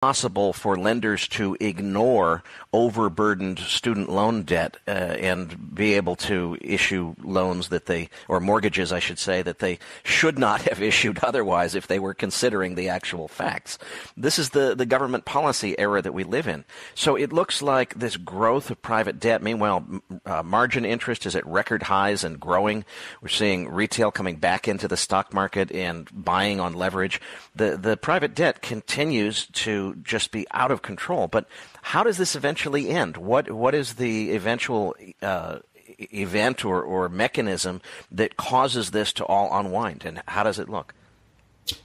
possible for lenders to ignore overburdened student loan debt and be able to issue loans that they, or mortgages, I should say, that they should not have issued otherwise if they were considering the actual facts. This is the government policy era that we live in. So it looks like this growth of private debt. Meanwhile, margin interest is at record highs and growing. We're seeing retail coming back into the stock market and buying on leverage. The private debt continues to just be out of control. But how does this eventually end? What is the eventual event or mechanism that causes this to all unwind, and how does it look?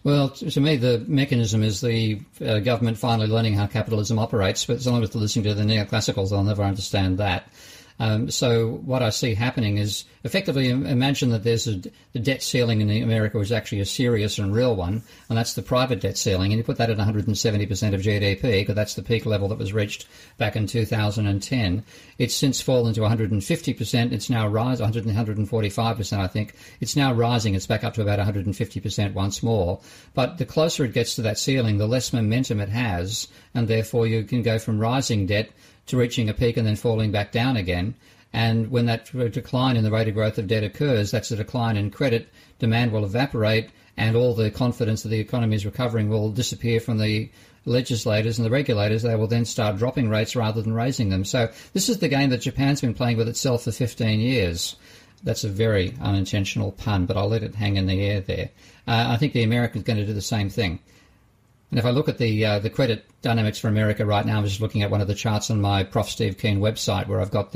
Well, to me, the mechanism is the government finally learning how capitalism operates, but as long as they're listening to the neoclassicals, they'll never understand that. So what I see happening is, effectively, imagine that there's the debt ceiling in America is actually a serious and real one, and that's the private debt ceiling, and you put that at 170% of GDP, because that's the peak level that was reached back in 2010. It's since fallen to 150%. It's now rising, 145%, I think. It's now rising. It's back up to about 150% once more. But the closer it gets to that ceiling, the less momentum it has, and therefore you can go from rising debt to reaching a peak and then falling back down again. And when that decline in the rate of growth of debt occurs, that's a decline in credit. Demand will evaporate, and all the confidence that the economy is recovering will disappear from the legislators and the regulators. They will then start dropping rates rather than raising them. So this is the game that Japan's been playing with itself for 15 years. That's a very unintentional pun, but I'll let it hang in the air there. I think the Americans are going to do the same thing. And if I look at the credit dynamics for America right now, I'm just looking at one of the charts on my Prof. Steve Keen website, where I've got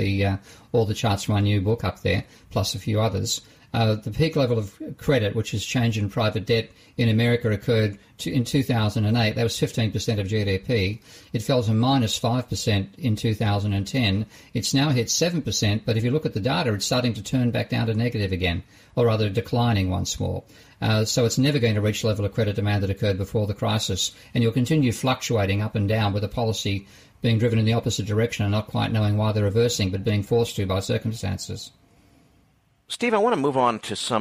all the charts from my new book up there, plus a few others. The peak level of credit, which is change in private debt in America, occurred in 2008. That was 15% of GDP. It fell to minus 5% in 2010. It's now hit 7%, but if you look at the data, it's starting to turn back down to negative again, or rather declining once more. So it's never going to reach the level of credit demand that occurred before the crisis, and you'll continue fluctuating up and down with a policy being driven in the opposite direction and not quite knowing why they're reversing, but being forced to by circumstances. Steve, I want to move on to some